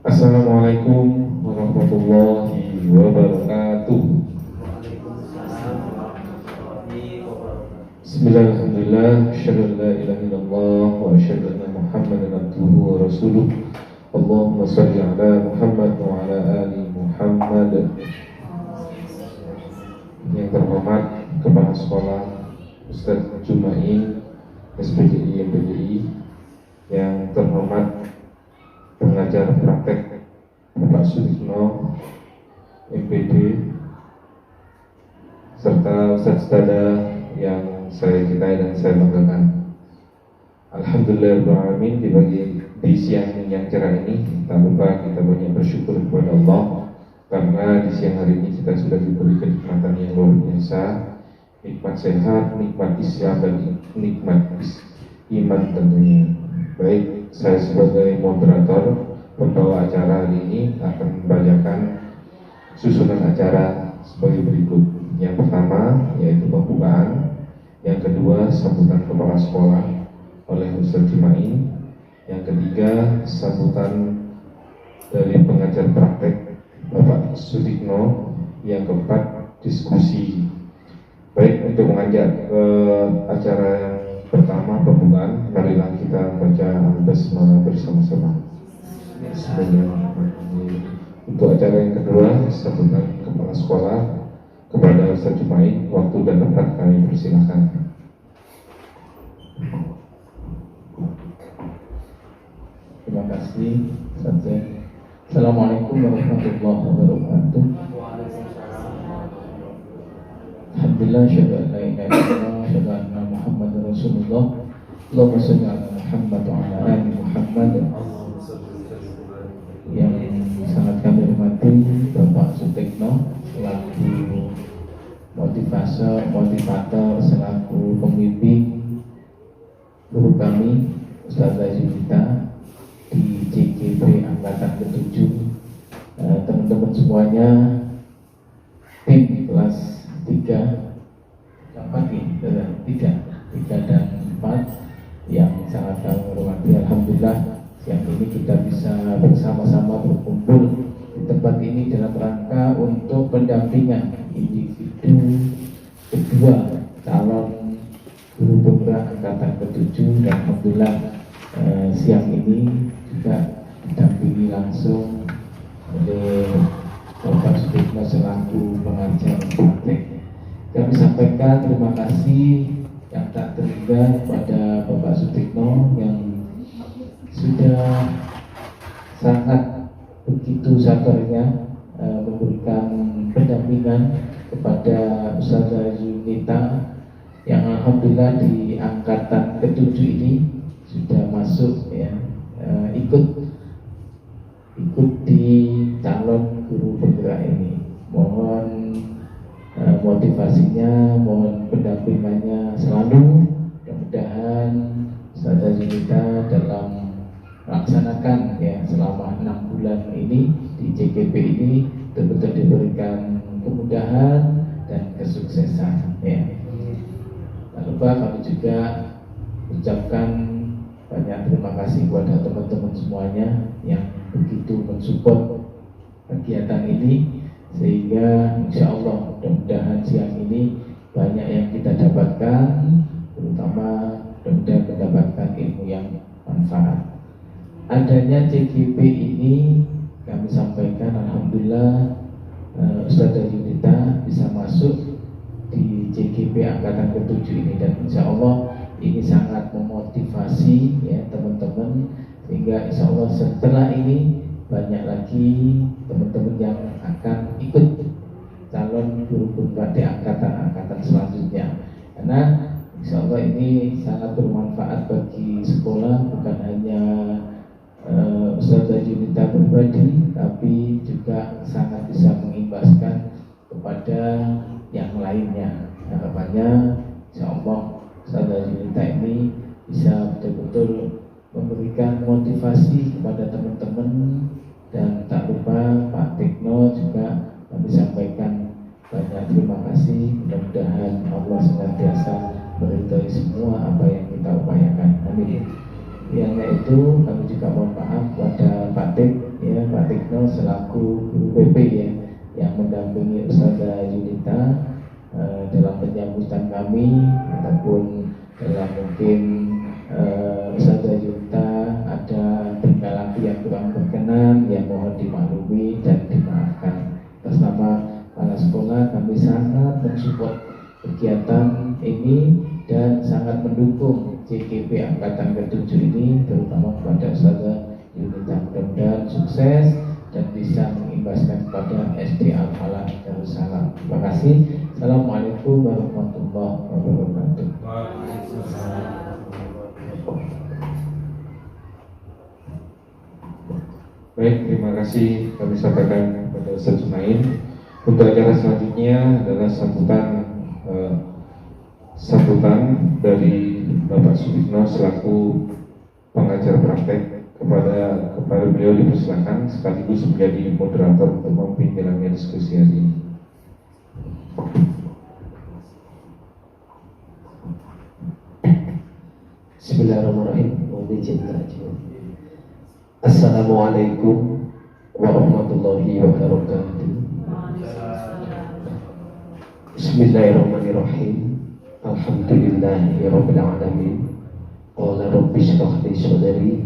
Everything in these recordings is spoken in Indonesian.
Assalamualaikum warahmatullahi wabarakatuh. Bismillahirrahmanirrahim. Asyhadu an la ilaha illallah wa asyhadu anna Muhammadan abduhu wa rasuluh. Allahumma shalli ala Muhammad wa ala ali Muhammad. Yang terhormat Kepala Sekolah Ustaz Jumain SPDI MPDI, yang terhormat pengajar praktek Bapak Sutikno MPD, serta Ustaz Dada yang saya cintai dan saya banggakan. Alhamdulillahirrahmanirrahim, di siang yang cerah ini tak lupa kita banyak bersyukur kepada Allah, karena di siang hari ini kita sudah diberi kenikmatan yang luar biasa, nikmat sehat, nikmat Islam, dan nikmat iman tentunya. Baik, saya sebagai moderator pembawa acara hari ini akan membacakan susunan acara sebagai berikut. Yang pertama yaitu pembukaan, yang kedua sambutan kepala sekolah oleh Ustaz Jumain, yang ketiga sambutan dari pengajar praktek Bapak Sutikno, yang keempat diskusi. Baik, untuk mengajak ke acara yang pertama, pembukaan, marilah kita baca Al-Basmalah bersama-sama. Untuk acara yang kedua, sambutan kepala sekolah kepada Ustaz Jumain, waktu dan tempat kami persilakan. Terima kasih. Assalamualaikum warahmatullahi wabarakatuh. Alhamdulillah, syahadu an la ilaha illallah, syahadu anna Muhammadar Rasulullah. Allahumma shalli ala Muhammad wa ala ali Muhammad. Yang sangat kami hormati Bapak Sutikno selaku motivator, selaku pembimbing guru kami Ustazah Yunita di JKP Angkatan ke-7, teman-teman semuanya, tim kelas 3 dan 4 yang sangat kami hormati. Alhamdulillah, siang ini kita bisa bersama-sama berkumpul di tempat ini dalam rangka untuk pendampingan individu kedua calon guru penggerak Angkatan ke-7, dan alhamdulillah siang ini juga didampingi langsung oleh Bapak Sutikno selaku pengajar praktek. Kami sampaikan terima kasih yang tak terhingga kepada Bapak Sutikno yang sudah sangat begitu sabarnya memberikan pendampingan kepada Ustazah Yunita yang alhamdulillah di angkatan ke-7 ini sudah masuk ya, ikut di calon guru penggerak ini. Mohon motivasinya, mohon pendampingannya selalu. Mudah-mudahan Ustazah Yunita dalam melaksanakan ya selama 6 bulan ini di JKP ini betul-betul diberikan kemudahan dan kesuksesan ya. Tak lupa kami juga ucapkan banyak terima kasih kepada teman-teman semuanya yang begitu mensupport kegiatan ini, sehingga insya Allah mudah-mudahan siang ini banyak yang kita dapatkan, terutama mudah-mudahan mendapatkan ilmu yang manfaat. Adanya JKP ini kami sampaikan alhamdulillah Ustazah Yunita bisa masuk di JKP Angkatan ke-7 ini, dan insya Allah ini sangat memotivasi ya teman-teman, sehingga insya Allah setelah ini banyak lagi teman-teman yang akan ikut calon guru penggerak di angkatan selanjutnya, karena insya Allah ini sangat bermanfaat bagi sekolah, bukan hanya Ustazah Yunita pribadi, tapi juga sangat bisa mengimbaskan kepada yang lainnya. Harapannya insya Allah Ustazah Yunita ini bisa betul-betul memberikan motivasi kepada teman-teman, dan tak lupa Pak Tikno juga kami sampaikan banyak terima kasih. Mudah-mudahan Allah senantiasa meridhai semua apa yang kita upayakan. Amin. Yang itu kami juga mohon maaf kepada Pak Tik, ya Pak Pratikno selaku Guru PP ya, yang mendampingi Ustazah Yunita dalam penyambutan kami ataupun dalam mungkin Ustazah Yunita ada tingkah laku yang kurang berkenan, yang mohon dimaklumi dan dimaafkan. Atas nama kepala sekolah kami sangat mensupport kegiatan ini dan sangat mendukung JKP Angkatan ke-7 ini, terutama kepada Ustazah Yunita. Mudah-mudahan sukses dan bisa mengimbaskan kepada SD Al-Falah Darussalam. Terima kasih. Assalamualaikum warahmatullahi wabarakatuh. Baik, terima kasih kami sampaikan kepada Ustaz Junaid. Untuk acara selanjutnya adalah sambutan dari Bapak Sutikno selaku pengajar praktek. Kepada beliau dipersilakan sekaligus menjadi moderator untuk memimpin jalannya diskusi hari ini. Bismillahirrahmanirrahim. Assalamualaikum warahmatullahi wabarakatuh. Bismillahirrahmanirrahim. Alhamdulillahirabbil alamin. Qala rabbi shrah li sadri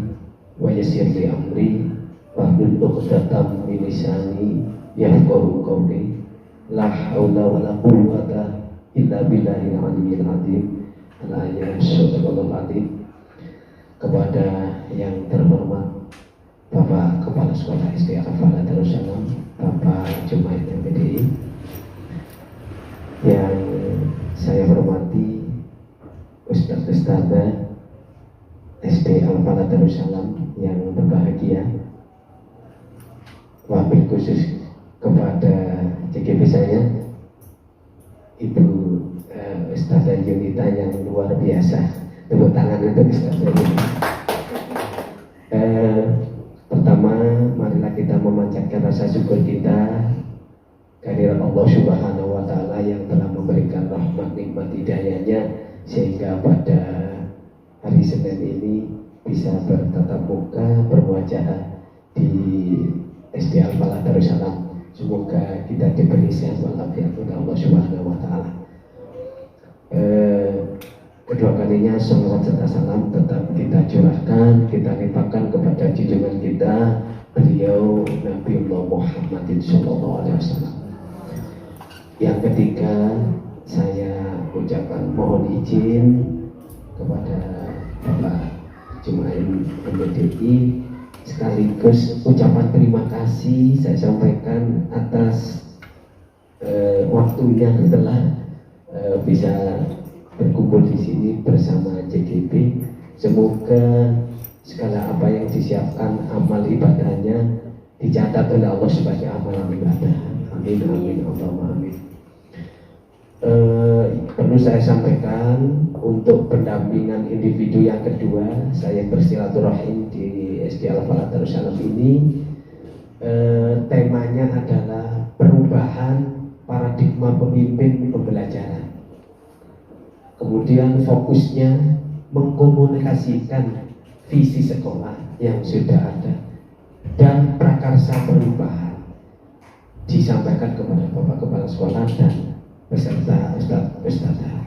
wa yassir li amri wahlul 'uqdatam min lisani yafqahu qawli. La haula wala quwwata illa billahil aliyyil azim. Al-ayat sallallahu alaihi. Kepada yang terhormat Bapak Kepala Sekolah SD Al-Falah Darussalam, Bapak Junaid MPDI, yang saya hormati Ustaz-Ustazah SD Al-Falah Darussalam yang berbahagia, wabil khusus kepada JKP saya Ibu Ustazah Yunita yang luar biasa. Tepuk tangan untuk Ustazah Yunita. Pertama, marilah kita memanjatkan rasa syukur kita kehadirat Allah Subhanahu wa Ta'ala yang telah memberikan rahmat nikmat hidayahnya sehingga pada hari Senin ini bisa bertatap muka, berwajah di SD Al-Falah Darussalam. Semoga kita diberi sehat walafiat oleh Allah Subhanahu wa Ta'ala. Kedua kalinya salawat serta salam tetap kita curahkan, kita limpahkan kepada junjungan kita, beliau Nabiullah Muhammadin sallallahu alaihi wasallam. Yang ketiga, saya ucapkan mohon izin kepada Bapak Junaid MPDI sekaligus ucapan terima kasih saya sampaikan atas waktunya telah bisa berkumpul di sini bersama JKP. Semoga segala apa yang disiapkan amal ibadahnya dicatat oleh Allah sebagai amal ibadah. Amin amin Allahumma amin. Perlu saya sampaikan untuk pendampingan individu yang kedua, saya bersilaturahim di SD Al-Falah Darussalam ini. Temanya adalah perubahan paradigma pemimpin pembelajaran. Kemudian fokusnya mengkomunikasikan visi sekolah yang sudah ada dan prakarsa perubahan disampaikan kepada Bapak Kepala Sekolah dan beserta Ustaz-Ustazah.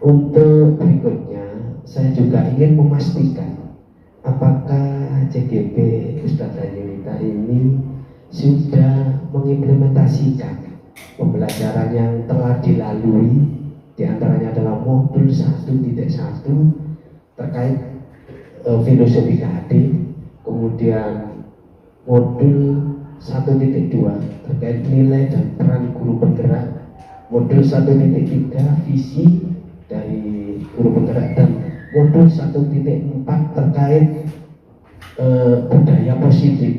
Untuk berikutnya saya juga ingin memastikan apakah JKP Ustazah Yunita ini sudah mengimplementasikan pembelajaran yang telah dilalui, diantaranya adalah modul 1.1 terkait filosofi KD, kemudian modul 1.2 terkait nilai dan peran guru penggerak, modul 1.3 visi dari guru penggerak, dan modul 1.4 terkait budaya positif.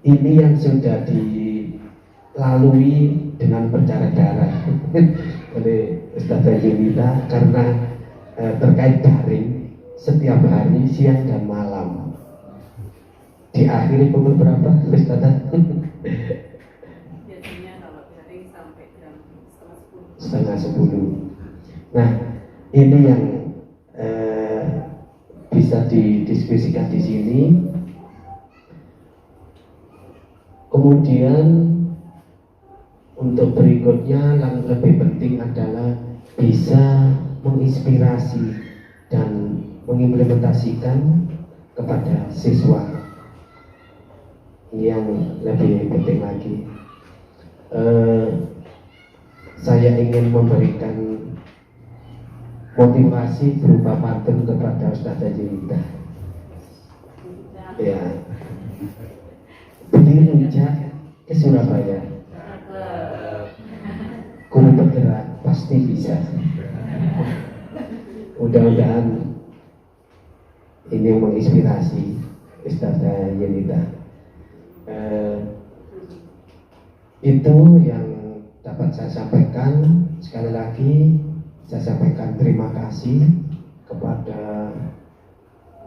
Ini yang sudah dilalui dengan berdarah-darah oleh Ustazah Yunita karena terkait daring setiap hari siang dan malam. Diakhiri pukul berapa, Ustazah? Biasanya kalau daring sampai jam 9:30. Setengah 10. Nah, ini yang bisa didiskusikan di sini. Kemudian untuk berikutnya yang lebih penting adalah bisa menginspirasi dan mengimplementasikan kepada siswa. Yang lebih penting lagi, saya ingin memberikan motivasi berupa pantun kepada Ustazah Jelita. Ya, beli rujak ke Surabaya, guru bergerak pasti bisa. Mudah-mudahan ini menginspirasi Ustazah Jelita. Itu yang dapat saya sampaikan. Sekali lagi saya sampaikan terima kasih kepada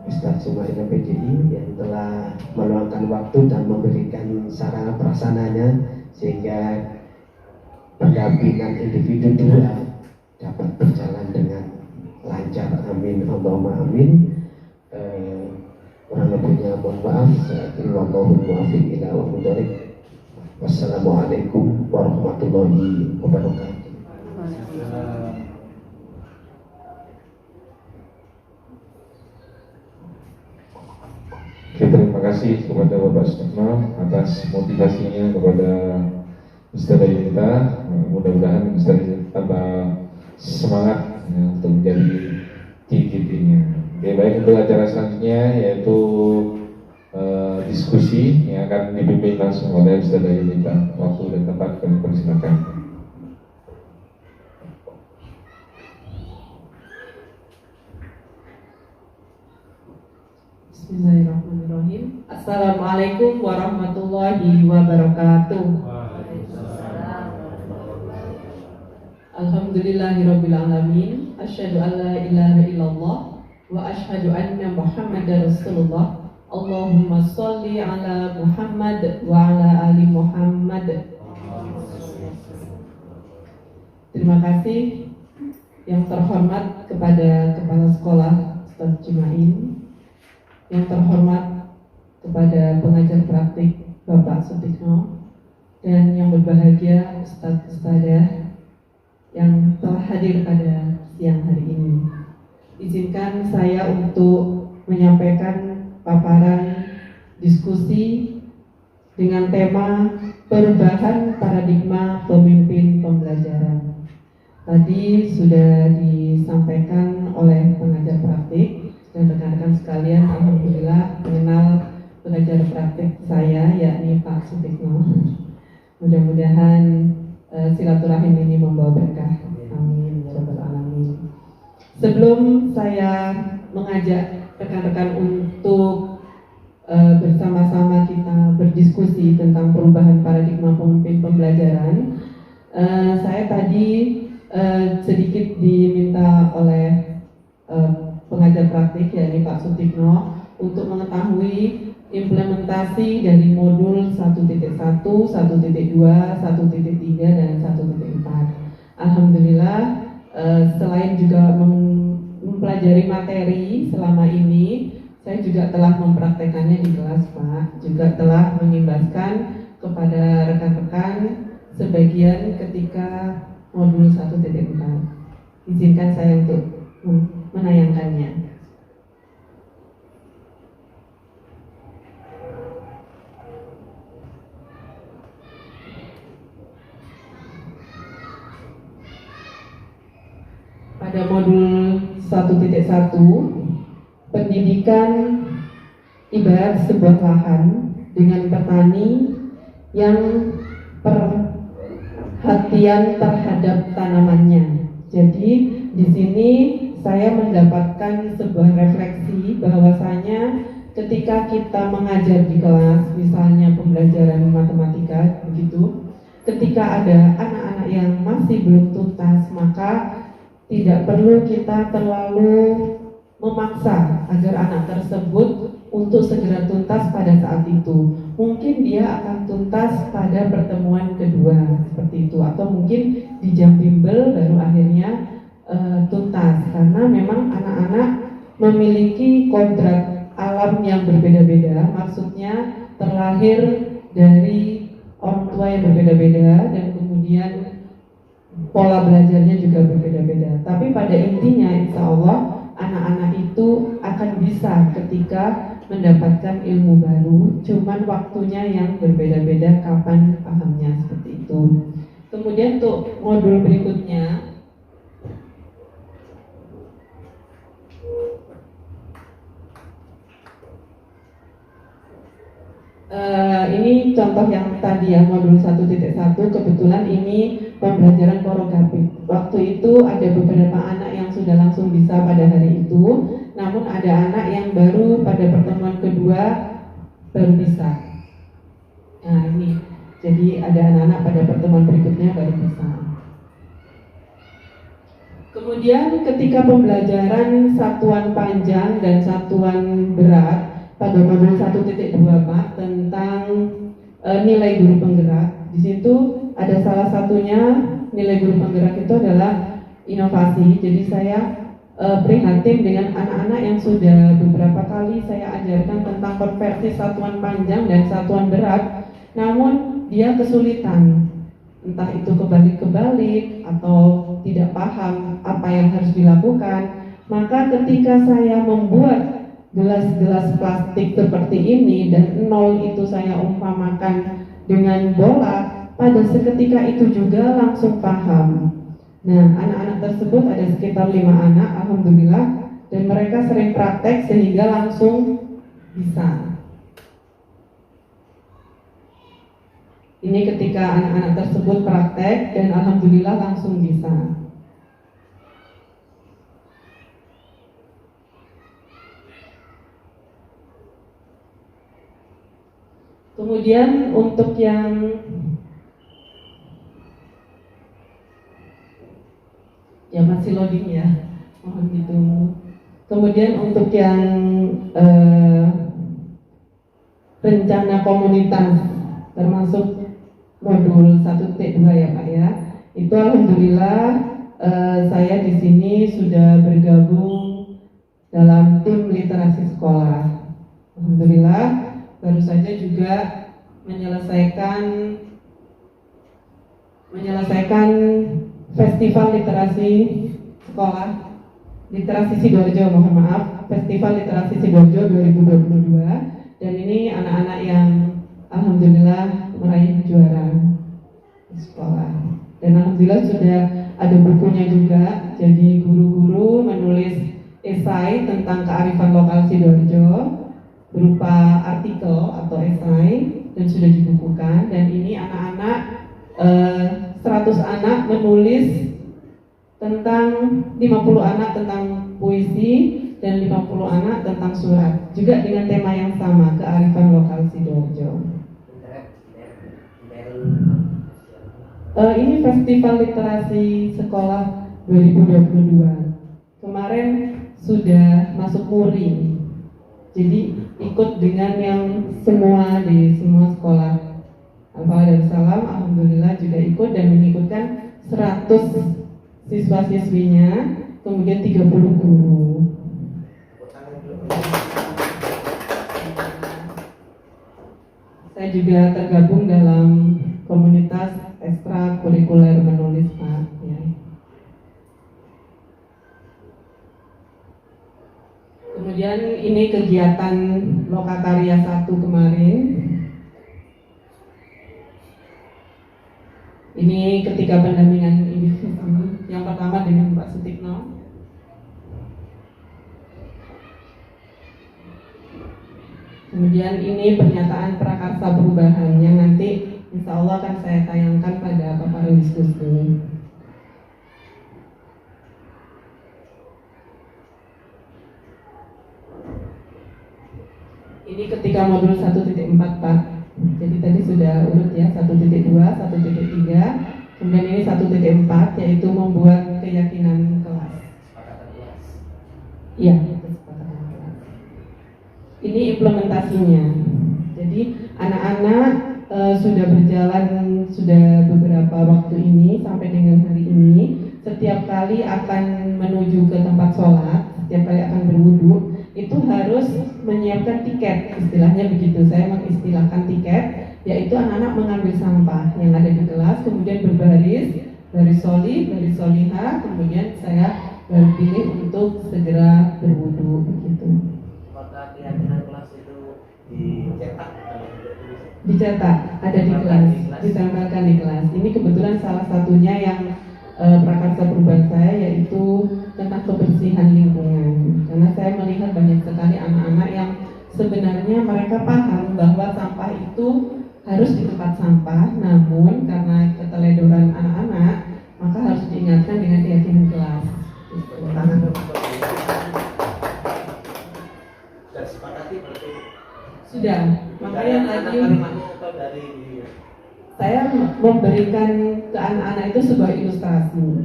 Ustaz Sumaila PDI yang telah meluangkan waktu dan memberikan sarana prasananya sehingga pendampingan individu dua dapat berjalan dengan lancar. Amin, Allahumma amin. Kurang lebihnya mohon maaf. Wallahul muwaffiq ila aqwamit thoriq. Wassalamualaikum warahmatullahi wabarakatuh. Oke, terima kasih kepada Bapak Sukma atas motivasinya kepada Ustazah Jelita. Mudah-mudahan Ustazah Jelita tambah semangat ya, untuk menjadi TGP-nya. Oke, baik, untuk acara selanjutnya yaitu diskusi yang akan dipimpin langsung oleh Ustazah Jelita. Waktu dan tempat kami persilakan. Bismillahirrahmanirrahim. Assalamualaikum warahmatullahi wabarakatuh. Alhamdulillahirabbil alamin. Asyhadu an la ilaha illallah wa asyhadu anna Muhammadar Rasulullah. Allahumma sholli ala Muhammad wa ala ali Muhammad. Terima kasih yang terhormat kepada Kepala Sekolah Ustaz Jumain, yang terhormat kepada pengajar praktik Bapak Sutikno, dan yang berbahagia Ustaz-Ustazah yang telah hadir pada siang hari ini. Izinkan saya untuk menyampaikan paparan diskusi dengan tema perubahan paradigma pemimpin pembelajaran. Tadi sudah disampaikan oleh pengajar praktik dan rekan-rekan sekalian, alhamdulillah mengenal pengajar praktik saya, yakni Pak Sutikno. Mudah-mudahan silaturahim ini membawa berkah. Amin ya rabbal alamin. Sebelum saya mengajak rekan-rekan untuk bersama-sama kita berdiskusi tentang perubahan paradigma pemimpin pembelajaran, saya tadi sedikit diminta oleh pengajar praktik, yakni Pak Sutikno, untuk mengetahui implementasi dari modul 1.1, 1.2, 1.3, dan 1.4. Alhamdulillah, selain juga mempelajari materi selama ini, saya juga telah mempraktekannya di kelas, Pak. Juga telah mengimbaskan kepada rekan-rekan sebagian ketika modul 1.4. Izinkan saya untuk menayangkannya. Pada modul 1.1, pendidikan ibarat sebuah lahan dengan petani yang perhatian terhadap tanamannya. Jadi di sini saya mendapatkan sebuah refleksi bahwasanya ketika kita mengajar di kelas, misalnya pembelajaran matematika begitu, ketika ada anak-anak yang masih belum tuntas, maka tidak perlu kita terlalu memaksa agar anak tersebut untuk segera tuntas pada saat itu. Mungkin dia akan tuntas pada pertemuan kedua seperti itu, atau mungkin di jam bimbel baru akhirnya tuntas, karena memang anak-anak memiliki kodrat alam yang berbeda-beda. Maksudnya terlahir dari orang tua yang berbeda-beda, dan kemudian pola belajarnya juga berbeda-beda. Tapi pada intinya insya Allah anak-anak itu akan bisa ketika mendapatkan ilmu baru, cuman waktunya yang berbeda-beda kapan pahamnya, seperti itu. Kemudian untuk modul berikutnya, ini contoh yang tadi ya, modul 1.1, kebetulan ini pembelajaran korogatif. Waktu itu ada beberapa anak yang sudah langsung bisa pada hari itu, namun ada anak yang baru pada pertemuan kedua baru bisa. Nah ini, jadi ada anak-anak pada pertemuan berikutnya baru bisa. Kemudian ketika pembelajaran satuan panjang dan satuan berat pada modul 1.24 tentang nilai guru penggerak, di situ ada salah satunya nilai guru penggerak itu adalah inovasi. Jadi saya prihatin dengan anak-anak yang sudah beberapa kali saya ajarkan tentang konversi satuan panjang dan satuan berat, namun dia kesulitan, entah itu kebalik-kebalik atau tidak paham apa yang harus dilakukan. Maka ketika saya membuat gelas-gelas plastik seperti ini dan nol itu saya umpamakan dengan bola, pada seketika itu juga langsung paham. Nah, anak-anak tersebut ada sekitar 5 anak, alhamdulillah, dan mereka sering praktek sehingga langsung bisa. Ini ketika anak-anak tersebut praktek dan alhamdulillah langsung bisa. Kemudian untuk yang ya masih loading ya, mohon ditunggu. Kemudian untuk yang rencana komunitas termasuk modul 1.2 ya Pak ya, itu alhamdulillah saya di sini sudah bergabung dalam tim literasi sekolah. Alhamdulillah baru saja juga menyelesaikan festival literasi sekolah, literasi Sidoarjo, mohon maaf, festival literasi Sidoarjo 2022, dan ini anak-anak yang alhamdulillah meraih juara di sekolah. Dan alhamdulillah sudah ada bukunya juga, jadi guru-guru menulis esai tentang kearifan lokal Sidoarjo berupa artikel atau esai dan sudah dibukukan. Dan ini anak-anak 100 anak menulis tentang 50 anak tentang puisi dan 50 anak tentang surat, juga dengan tema yang sama, kearifan lokal Sidoarjo. Ini festival literasi sekolah 2022. Kemarin sudah masuk muri, jadi ikut dengan yang semua di semua sekolah Al-Falah Darussalam, alhamdulillah juga ikut dan mengikutkan 100 siswa-siswinya, kemudian 30 guru. Saya juga tergabung dalam komunitas ekstrakurikuler menulis Pak ya. Kemudian ini kegiatan Lokakarya 1 kemarin. Ini ketika pendampingan individu yang pertama dengan Pak Sutikno. Kemudian ini pernyataan prakarsa perubahan yang nanti insya Allah akan saya tayangkan pada paparan diskusi. Ini ketika modul 1.4 Pak. Jadi tadi sudah urut ya, 1.2, 1.3, kemudian ini 1.4 yaitu membuat keyakinan kelas. Iya, kesepakatan kelas. Ini implementasinya. Jadi anak-anak sudah berjalan sudah beberapa waktu ini sampai dengan hari ini. Setiap kali akan menuju ke tempat sholat, setiap kali akan berwudu, itu harus menyiapkan tiket, istilahnya begitu. Saya mengistilahkan tiket. yaitu anak-anak mengambil sampah yang ada di kelas, kemudian berbaris, baris soli, baris soliha, kemudian saya baru pilih untuk segera berwudu begitu. Apakah keyakinan kelas itu dicetak? Dicetak, ada di kelas, ditempelkan di kelas. Ini kebetulan salah satunya yang prakarsa perubahan saya, yaitu tentang kebersihan lingkungan. Karena saya melihat banyak sekali anak-anak yang sebenarnya mereka paham bahwa sampah itu harus di tempat sampah, namun karena keteledoran anak-anak, maka harus diingatkan dengan keyakinan kelas. Sudah sepakati berarti? Sudah, makanya tadi atau dari saya memberikan ke anak-anak itu sebuah ilustrasi.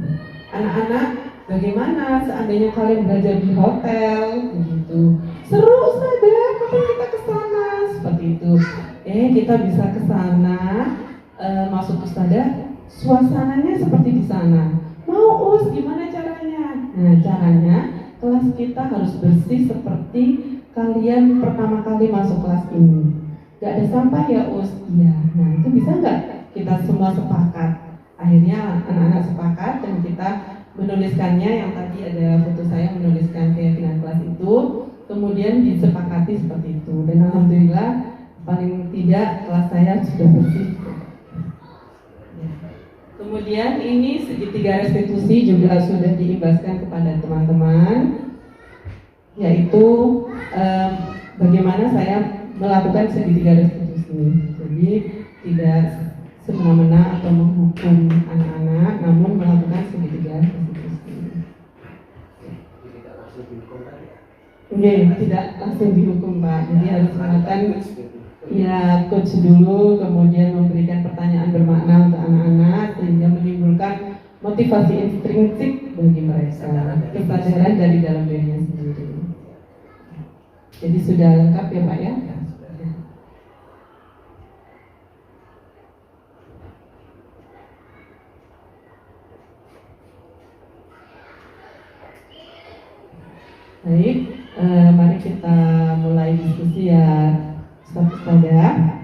Anak-anak, bagaimana seandainya kalian belajar di hotel, begitu. Seru saja, kapan kita ke sana? Seperti itu. Kita bisa ke sana, masuk Ustadzah, suasananya seperti di sana. Mau gimana caranya? Nah, caranya kelas kita harus bersih seperti kalian pertama kali masuk kelas ini. Gak ada sampah ya Iya. Nah, itu bisa nggak kita semua sepakat? Akhirnya anak-anak sepakat dan kita menuliskannya, yang tadi ada foto saya menuliskan keyakinan kelas itu, kemudian disepakati seperti itu. Dan alhamdulillah paling tidak kelas saya sudah bersih. Kemudian ini segitiga restitusi juga sudah diimbaskan kepada teman-teman, yaitu bagaimana saya melakukan segitiga restitusi. Jadi tidak semena-mena atau menghukum anak-anak, namun melakukan segitiga restitusi. tidak langsung dihukum kan ya? Tidak langsung dihukum Pak. Jadi harus melakukan coach dulu, kemudian memberikan pertanyaan bermakna untuk anak-anak sehingga menimbulkan motivasi intrinsik bagi mereka, kesadaran dari dalam dirinya sendiri. Jadi sudah lengkap ya Pak ya? Baik, mari kita mulai diskusi ya. Ustadzah,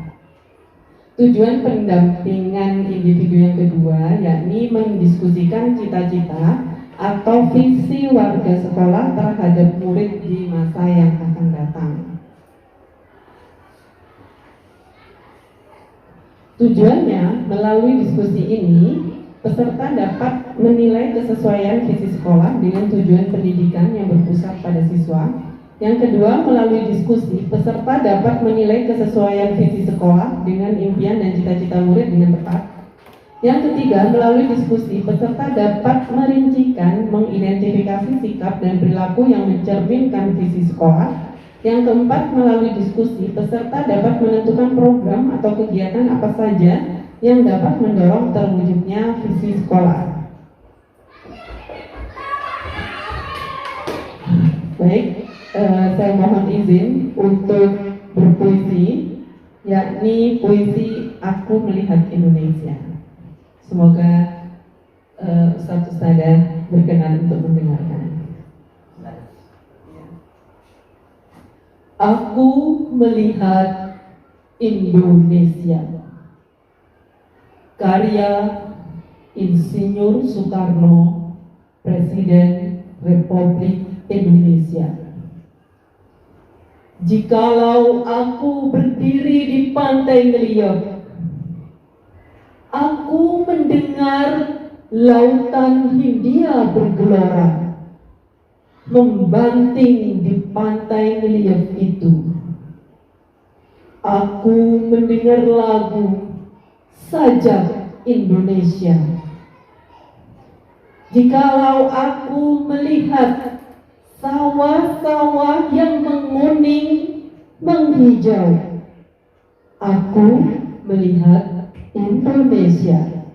tujuan pendampingan individu yang kedua yakni mendiskusikan cita-cita atau visi warga sekolah terhadap murid di masa yang akan datang. Tujuannya, melalui diskusi ini, peserta dapat menilai kesesuaian visi sekolah dengan tujuan pendidikan yang berpusat pada siswa. Yang kedua, melalui diskusi, peserta dapat menilai kesesuaian visi sekolah dengan impian dan cita-cita murid dengan tepat. Yang ketiga, melalui diskusi, peserta dapat merincikan, mengidentifikasi sikap dan perilaku yang mencerminkan visi sekolah. Yang keempat, melalui diskusi, peserta dapat menentukan program atau kegiatan apa saja yang dapat mendorong terwujudnya visi sekolah. Baik. Saya mohon izin untuk berpuisi, yakni puisi Aku Melihat Indonesia. Semoga Ustadzah berkenan untuk mendengarkan. Aku melihat Indonesia, karya Insinyur Soekarno, Presiden Republik Indonesia. Jikalau aku berdiri di pantai Ngeliat, aku mendengar lautan Hindia bergelora, membanting di pantai Ngeliat itu. Aku mendengar lagu Sajak Indonesia. Jikalau aku melihat sawah-sawah yang menguning, menghijau, aku melihat Indonesia.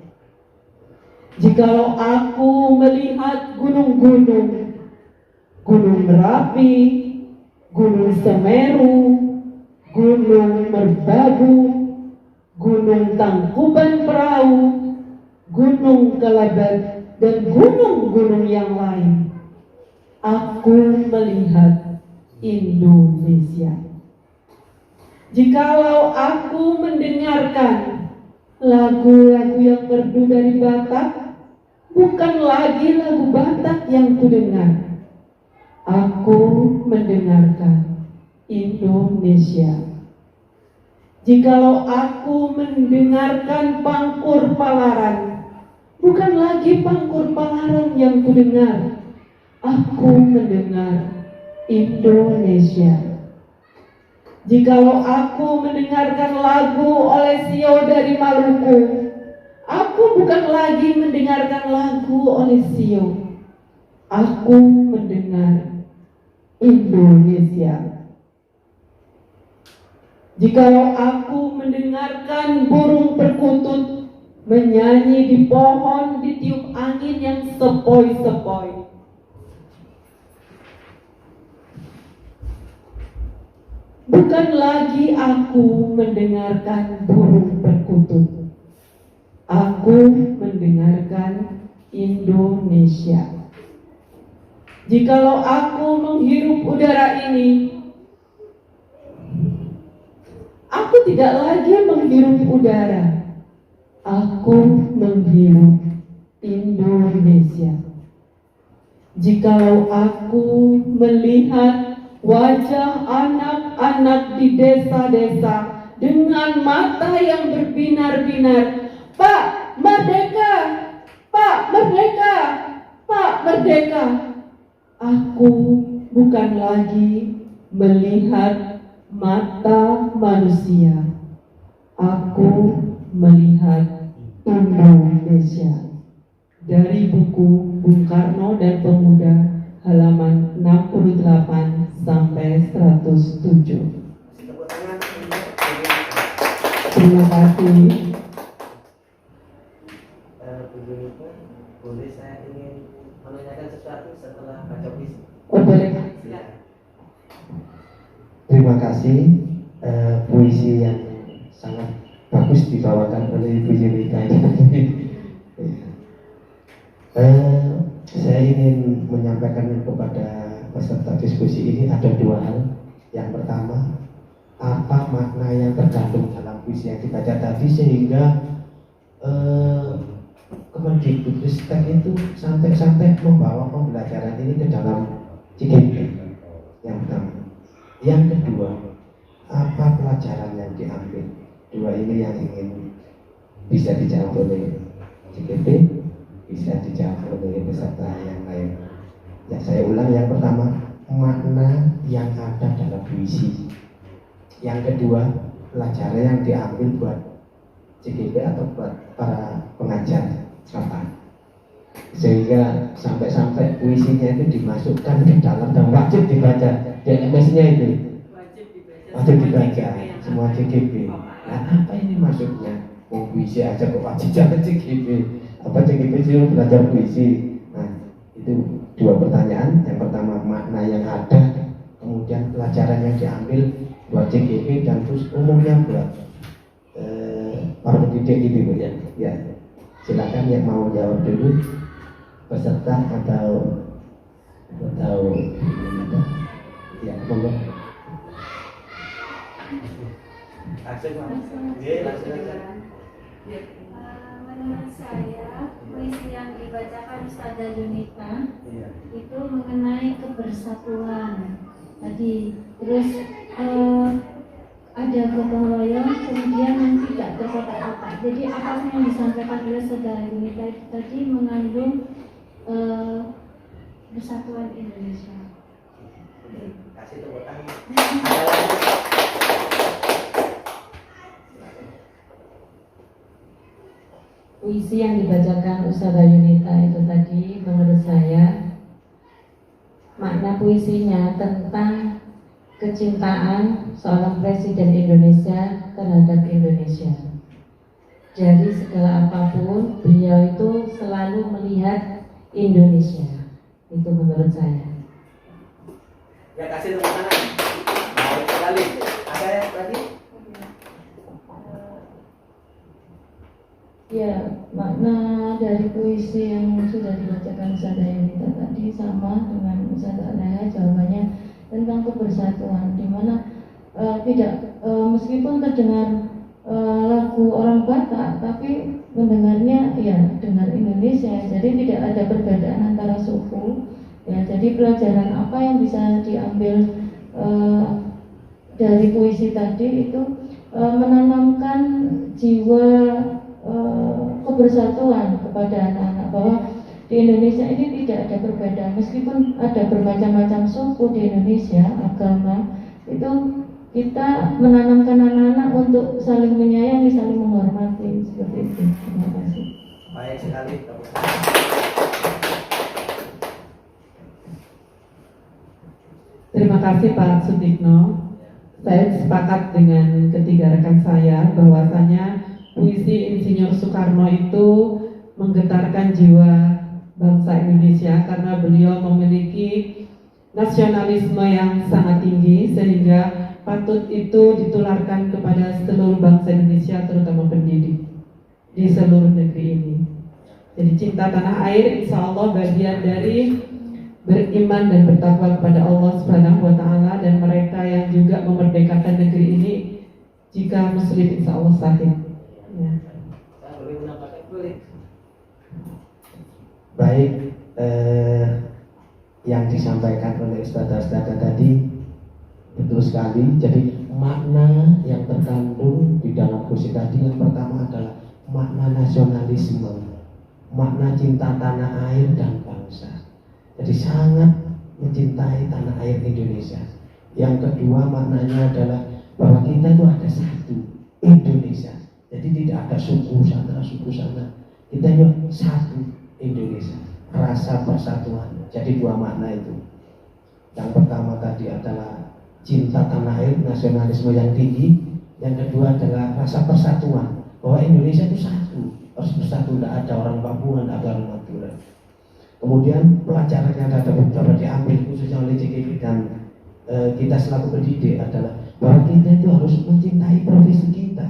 Jikalau aku melihat gunung-gunung, Gunung Merapi, Gunung Semeru, Gunung Merbabu, Gunung Tangkuban Perahu, Gunung Kelabat, dan gunung-gunung yang lain, aku melihat Indonesia. Jikalau aku mendengarkan lagu-lagu yang merdu dari Batak, bukan lagi lagu Batak yang kudengar. Aku mendengarkan Indonesia. Jikalau aku mendengarkan Pangkur Palaran, bukan lagi Pangkur Palaran yang kudengar. Aku mendengar Indonesia. Jikalau aku mendengarkan lagu Olesio dari Maluku, aku bukan lagi mendengarkan lagu Olesio. Aku mendengar Indonesia. Jikalau aku mendengarkan burung perkutut menyanyi di pohon ditiup angin yang sepoi-sepoi, bukan lagi aku mendengarkan burung perkutut. Aku mendengarkan Indonesia. Jikalau aku menghirup udara ini, aku tidak lagi menghirup udara. Aku menghirup Indonesia. Jikalau aku melihat wajah anak-anak di desa-desa dengan mata yang berbinar-binar, Pak Merdeka, Pak Merdeka, Pak Merdeka, aku bukan lagi melihat mata manusia. Aku melihat Indonesia. Dari buku Bung Karno dan Pemuda, halaman 68 sampai 107. Tepuk tangan. Terima kasih. Begini, boleh saya ingin menanyakan sesuatu setelah baca puisi? Oh, boleh. Terima kasih. Puisi yang sangat bagus dibawakan oleh Ibu Yunita. Saya ingin menyampaikan kepada peserta diskusi ini ada dua hal. Yang pertama, apa makna yang terkandung dalam puisi yang dibaca tadi sehingga Kemendikbudristek itu sampai membawa pembelajaran ini ke dalam CGP. Yang pertama. Yang kedua, apa pelajaran yang diambil? Dua ini yang ingin bisa dijawab oleh CGP, bisa dijawab oleh peserta yang lain. Ya, saya ulang. Yang pertama, makna yang ada dalam puisi. Yang kedua, pelajaran yang diambil buat CGP atau buat para pengajar serta, sehingga sampai puisinya itu dimasukkan ke dalam dan wajib dibaca. Di MS-nya itu wajib dibaca semua CGP. Nah, apa ini maksudnya? Mau puisi aja kok wajib jangan CGP? Apa CGP sih belajar puisi? Nah, itu dua pertanyaan. Yang pertama, makna yang ada, kemudian pelajaran yang diambil buat CGP dan terus umumnya buat para pendidik ini, Bu, ya. Ya, silakan yang mau jawab dulu, peserta atau ya, monggo. Menurut saya, puisi yang dibacakan Ustazah Yunita itu mengenai kebersatuan tadi, terus ada gotong royong, kemudian yang tidak terkotak-kotak. Jadi apa yang disampaikan oleh Saudara Yunita itu tadi mengandung persatuan Indonesia. Kasih tepuk tangan. Puisi yang dibacakan Ustazah Yunita itu tadi, menurut saya makna puisinya tentang kecintaan seorang Presiden Indonesia terhadap Indonesia. Dari segala apapun, beliau itu selalu melihat Indonesia. Itu menurut saya. Ya, kasih tepuk tangan. Baik sekali. Ada yang tadi? Ya, makna dari puisi yang sudah dibacakan Ustazah Yunita tadi sama dengan Ustazah Leha, jawabannya tentang kebersatuan, di mana tidak meskipun terdengar lagu orang Batak, tapi mendengarnya ya dengar Indonesia. Jadi tidak ada perbedaan antara suku. Ya, jadi pelajaran apa yang bisa diambil dari puisi tadi itu menanamkan jiwa kebersatuan kepada anak-anak, bahwa di Indonesia ini tidak ada perbedaan, meskipun ada bermacam-macam suku di Indonesia, agama, itu kita menanamkan anak-anak untuk saling menyayangi, saling menghormati, seperti itu. Terima kasih. Baik sekali. Terima kasih Pak Sutikno. Saya sepakat dengan ketiga rekan saya bahwasanya puisi Insinyur Soekarno itu menggetarkan jiwa bangsa Indonesia karena beliau memiliki nasionalisme yang sangat tinggi, sehingga patut itu ditularkan kepada seluruh bangsa Indonesia, terutama pendidik di seluruh negeri ini. Jadi cinta tanah air insya Allah bagian dari beriman dan bertakwa kepada Allah Subhanahu wa Ta'ala, dan mereka yang juga memerdekakan negeri ini jika Muslim insya Allah sahih. Ya. Saya boleh menambahkan, boleh. Baik, yang disampaikan oleh Ustadz tadi betul sekali. Jadi makna yang terkandung di dalam puisi tadi yang pertama adalah makna nasionalisme, makna cinta tanah air dan bangsa. Jadi sangat mencintai tanah air Indonesia. Yang kedua maknanya adalah bahwa kita itu ada satu Indonesia. Jadi tidak ada suku sana. Kita itu satu Indonesia, rasa persatuan. Jadi dua makna itu. Yang pertama tadi adalah cinta tanah air, nasionalisme yang tinggi. Yang kedua adalah rasa persatuan, bahwa Indonesia itu satu, harus bersatu, tidak ada orang Papua, tidak ada orang Madura. Kemudian pelajaran yang dapat diambil khususnya oleh JKP dan kita selaku pendidik adalah bahwa kita itu harus mencintai profesi kita.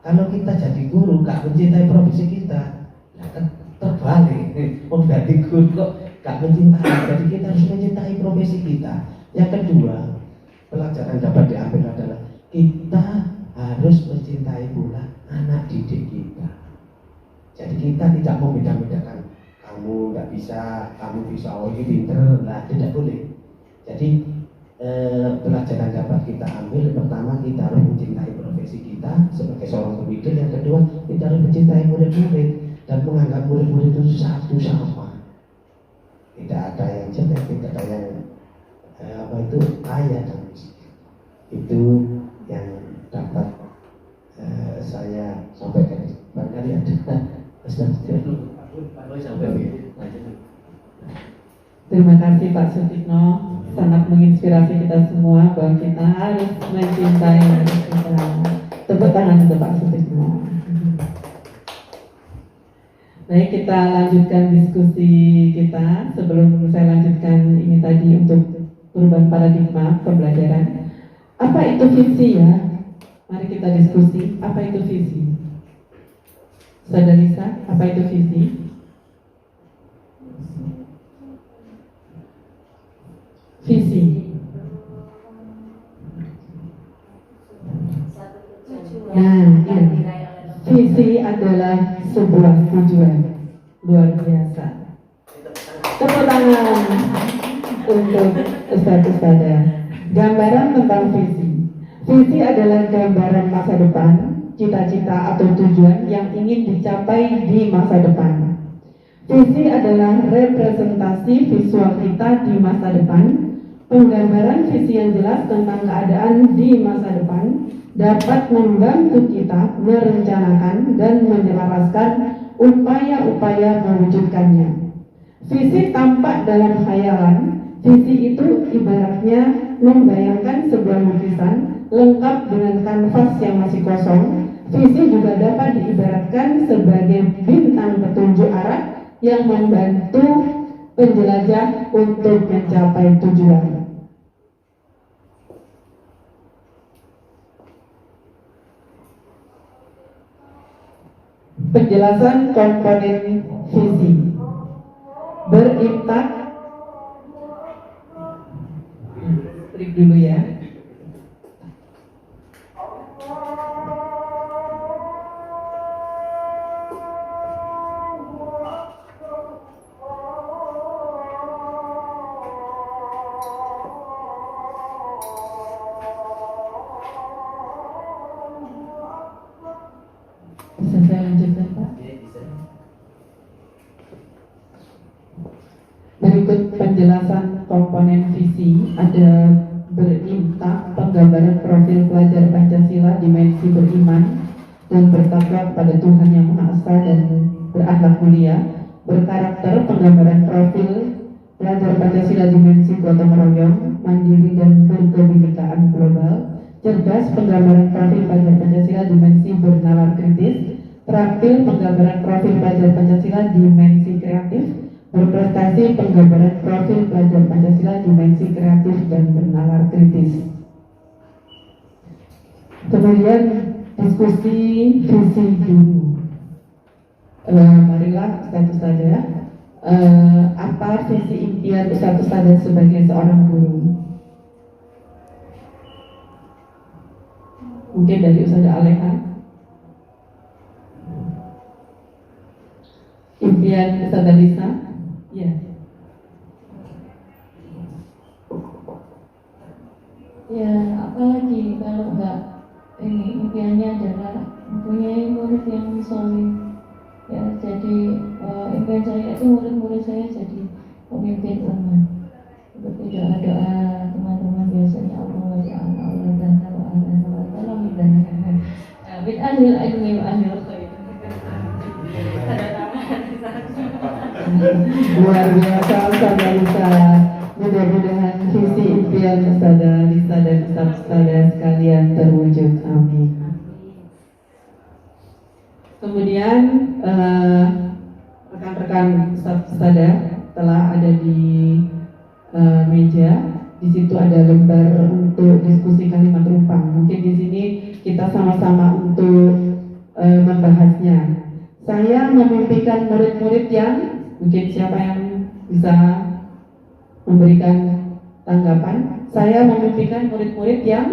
Kalau kita jadi guru gak mencintai profesi kita, ya kan terbalik. Jadi guru kok gak mencintai, jadi kita harus mencintai profesi kita. Yang kedua, pelajaran dapat diambil adalah kita harus mencintai pula anak didik kita. Jadi kita tidak membeda-bedakan, kamu nggak bisa, kamu bisa, oh ini pinter, lah tidak boleh. Jadi pelajaran dapat kita ambil, pertama kita harus mencintai profesi kita sebagai seorang pendidik. Yang kedua, kita harus mencintai murid-murid dan menganggap murid-murid itu satu sama. Tidak ada yang jelek, tidak ada yang kaya dan miskin. Itu yang dapat saya sampaikan. Barangkali ada Terima kasih Pak Sutikno, sangat menginspirasi kita semua bahwa kita harus mencintai kita. Tepuk tangan untuk Pak Sutikno. Baik, kita lanjutkan diskusi kita. Sebelum saya lanjutkan ini tadi untuk perubahan paradigma pembelajaran. Apa itu visi ya? Mari kita diskusi, apa itu visi? Saudara Lisa, apa itu visi? Visi. Nah, ya. Visi adalah sebuah tujuan luar biasa. Tepuk tangan untuk Ustadz-Ustadzah. Gambaran tentang visi. Visi adalah gambaran masa depan, cita-cita atau tujuan yang ingin dicapai di masa depan. Visi adalah representasi visual kita di masa depan. Penggambaran visi yang jelas tentang keadaan di masa depan dapat membantu kita merencanakan dan menyelaraskan upaya-upaya mewujudkannya. Visi tampak dalam khayalan. Visi itu ibaratnya membayangkan sebuah lukisan lengkap dengan kanvas yang masih kosong. Visi juga dapat diibaratkan sebagai bintang petunjuk arah yang membantu penjelajah untuk mencapai tujuan. Penjelasan komponen visi. Berimpak, break dulu ya. Bisa saya lanjutkan, Pak? Ya, bisa. Berikut penjelasan komponen visi. Ada berimpak penggambaran profil pelajar Pancasila, dimensi beriman dan bertakwa kepada Tuhan Yang Maha Esa dan berakhlak mulia. Berkarakter penggambaran profil pelajar Pancasila, dimensi gotong royong, mandiri dan berkebinekaan global. Cerdas penggambaran profil pelajar Pancasila, dimensi bernalar kritis. Terampil penggambaran profil pelajar Pancasila, dimensi kreatif. Berprestasi penggambaran profil pelajar Pancasila, dimensi kreatif dan bernalar kritis. Kemudian diskusi visi guru. Marilah Ustaz saja. Apa visi impian Ustaz saja sebagai seorang guru? Mungkin dari Ustaz Aleha. Impian Ustaz Lisa. Ya. Ya, apalagi kalau enggak ini impiannya adalah mempunyai murid yang soleh. Ya, jadi impian saya itu murid-murid saya jadi pemimpin umat. Seperti doa-doa teman-teman biasanya Allah dan tolong min anil ilmi wa anil khair. Luar biasa Ustaz Lisa. Mudah-mudahan visi impian Ustaz Lisa dan Ustaz sekalian terwujud. Amin. Kemudian rekan-rekan Ustaz telah ada di meja. Di situ ada lembar untuk diskusi kalimat rumpang. Mungkin di sini kita sama-sama untuk membahasnya. Saya memimpikan murid-murid yang mungkin siapa yang bisa memberikan tanggapan. Saya memimpikan murid-murid yang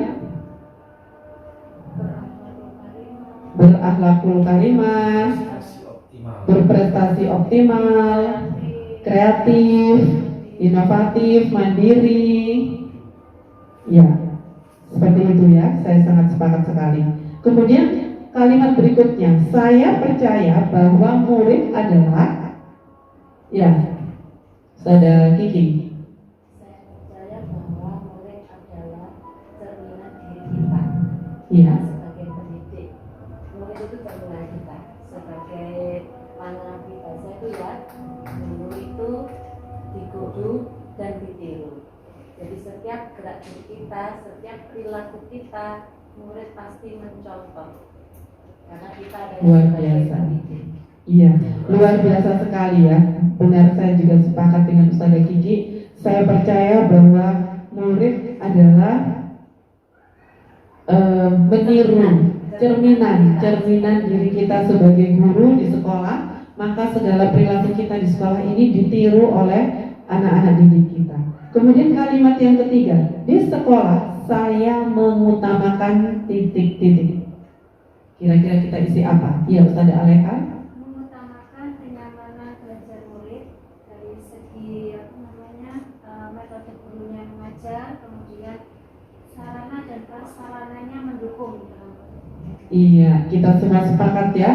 berakhlakul karimah, berprestasi optimal, kreatif, inovatif, mandiri. Ya, seperti itu ya, saya sangat sepakat sekali. Kemudian kalimat berikutnya, saya percaya bahwa murid adalah, ya, Sada Kiki. Saya percaya bahwa murid adalah cerminan diri kita. Iya. Sebagai pendidik, murid itu cerminan kita. Sebagai mana bahasa itu ya, guru itu digugu dan ditiru. Jadi setiap gerak gerik kita, setiap perilaku kita, murid pasti mencontoh. Karena kita ada Luar sebagai biasa. pendidik. Iya, luar biasa sekali ya. Benar, saya juga sepakat dengan Ustazah Kiki. Saya percaya bahwa murid adalah meniru, cerminan diri kita sebagai guru di sekolah. Maka segala perilaku kita di sekolah ini ditiru oleh anak-anak didik kita. Kemudian kalimat yang ketiga, di sekolah saya mengutamakan titik-titik. Kira-kira kita isi apa? Iya, Ustazah Aleha. Mengutamakan kenyamanan belajar murid dari segi metode gurunya mengajar, kemudian sarana dan prasarananya mendukung. Iya, kita semua sepakat ya.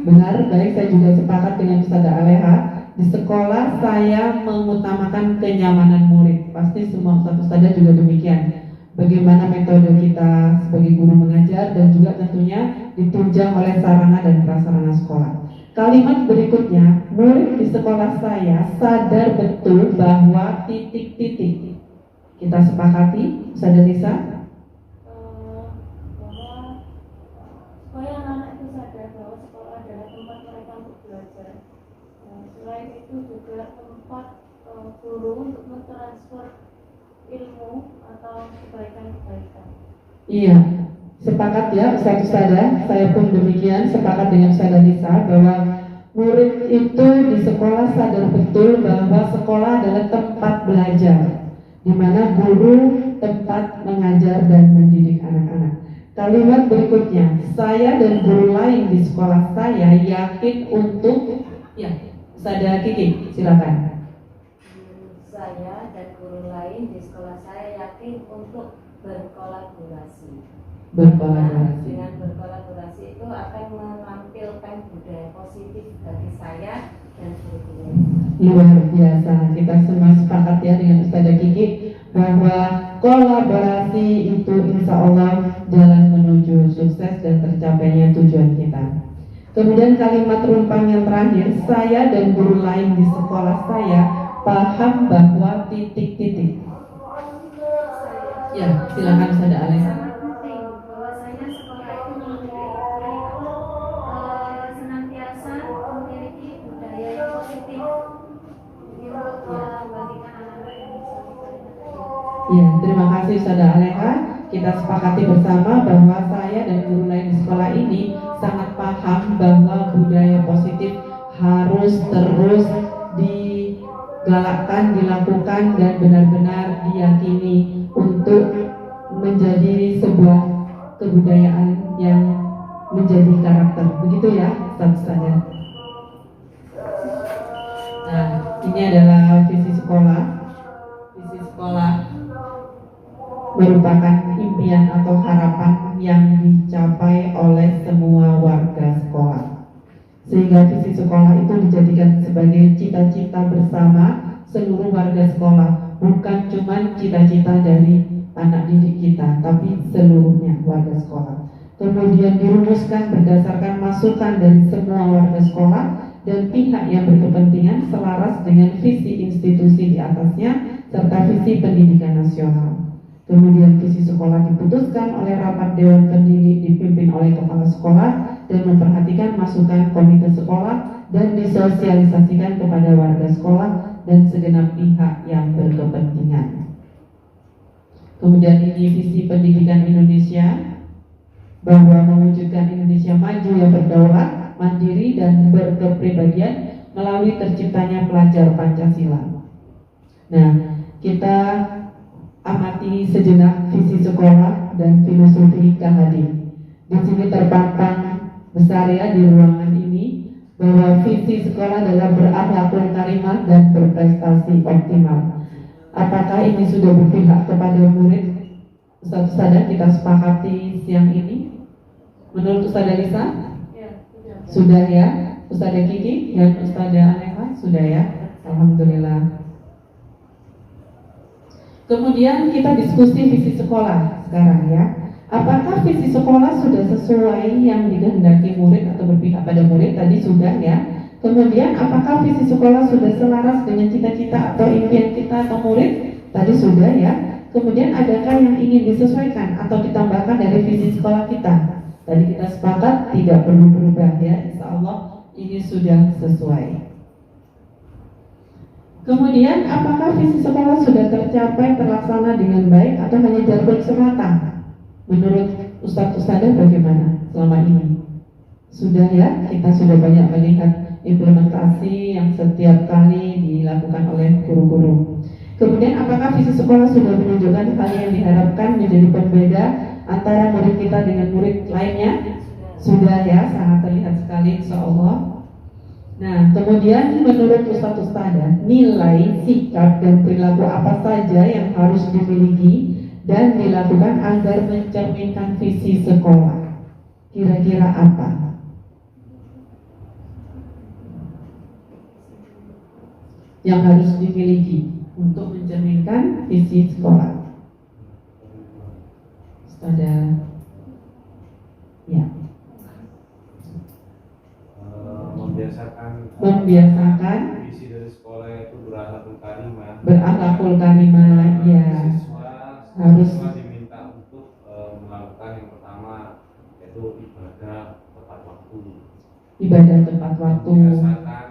Benar, baik, saya juga sepakat dengan Ustazah Aleha. Di sekolah saya mengutamakan kenyamanan murid. Pasti semua Ustazah juga demikian. Bagaimana metode kita sebagai guru mengajar dan juga tentunya ditunjang oleh sarana dan prasarana sekolah. Kalimat berikutnya, murid di sekolah saya sadar betul bahwa titik-titik. Kita sepakati, Ustazah Lisa? Bahwa supaya anak-anak itu sadar bahwa sekolah adalah tempat mereka untuk belajar. Selain itu juga tempat guru untuk mentransfer ilmu atau kebaikan-kebaikan. Iya, sepakat ya Ustazah. Saya pun demikian sepakat dengan Ustazah Lisa bahwa murid itu di sekolah sadar betul bahwa sekolah adalah tempat belajar, di mana guru tempat mengajar dan mendidik anak-anak. Kalimat berikutnya, saya dan guru lain di sekolah saya yakin untuk, ya, Ustazah Kiki, silakan. Saya dan guru lain di sekolah saya yakin untuk berkolaborasi. Berkolaborasi. Dengan berkolaborasi itu akan menampilkan budaya positif bagi saya dan guru-guru. Luar biasa, kita semua sepakat ya dengan Ustazah Kiki bahwa kolaborasi itu insya Allah jalan menuju sukses dan tercapainya tujuan kita. Kemudian kalimat rumpang yang terakhir, saya dan guru lain di sekolah saya paham bahwa titik-titik. Ya, silakan Ustazah Alisa. Sangat penting bahwasanya sekolah itu senantiasa memiliki budaya yang positif untuk membagikan anak-anak Indonesia. Ya, terima kasih Ustazah Aleha. Kita sepakati bersama bahwa saya dan guru lain di sekolah ini sangat paham bahwa budaya positif harus terus digalakkan, dilakukan dan benar-benar diyakini untuk menjadi sebuah kebudayaan yang menjadi karakter. Begitu ya, Ustazah. Nah, ini adalah visi sekolah. Visi sekolah merupakan impian atau harapan yang dicapai oleh semua warga sekolah. Sehingga visi sekolah itu dijadikan sebagai cita-cita bersama seluruh warga sekolah, bukan cuma cita-cita dari anak didik kita, tapi seluruhnya warga sekolah. Kemudian dirumuskan berdasarkan masukan dari semua warga sekolah dan pihak yang berkepentingan selaras dengan visi institusi di atasnya serta visi pendidikan nasional. Kemudian visi sekolah diputuskan oleh rapat dewan pendidik dipimpin oleh kepala sekolah dan memperhatikan masukan komite sekolah dan disosialisasikan kepada warga sekolah dan segenap pihak yang berkepentingan. Kemudian ini visi pendidikan Indonesia, bahwa mewujudkan Indonesia maju yang berdaulat, mandiri dan berkepribadian melalui terciptanya pelajar Pancasila. Nah, kita amati sejenak visi sekolah dan filosofi KHD. Di sini terpampang besar ya di ruangan ini bahwa visi sekolah adalah berakhlakul karimah dan berprestasi optimal. Apakah ini sudah berpihak kepada murid? Ustazah kita sepakati siang ini. Menurut Ustazah Lisa? Sudah ya. Ustazah Kiki dan Ustazah Aleha sudah ya. Alhamdulillah. Kemudian kita diskusi visi sekolah sekarang ya. Apakah visi sekolah sudah sesuai yang dikehendaki murid atau berpihak pada murid? Tadi sudah ya. Kemudian apakah visi sekolah sudah selaras dengan cita-cita atau impian kita atau murid? Tadi sudah ya. Kemudian adakah yang ingin disesuaikan atau ditambahkan dari visi sekolah kita? Tadi kita sepakat tidak perlu berubah ya. Insya Allah ini sudah sesuai. Kemudian apakah visi sekolah sudah tercapai, terlaksana dengan baik atau hanya jargon semata? Menurut Ustazah bagaimana selama ini? Sudah ya, kita sudah banyak melihat implementasi yang setiap kali dilakukan oleh guru-guru. Kemudian apakah visi sekolah sudah menunjukkan hal yang diharapkan menjadi pembeda antara murid kita dengan murid lainnya? Sudah ya, sangat terlihat sekali insya Allah. Nah, kemudian menurut Ustazah, nilai, sikap, dan perilaku apa saja yang harus dimiliki dan dilakukan agar mencerminkan visi sekolah? Kira-kira apa? Yang harus dimiliki untuk mencerminkan visi sekolah? Ustazah, ya. Membiasakan visi dari sekolah itu berakhlakul karimah. Berakhlakul karimah, ya. Harus diminta untuk melakukan yang pertama yaitu ibadah tepat waktu. Ibadah tepat waktu. Membiasakan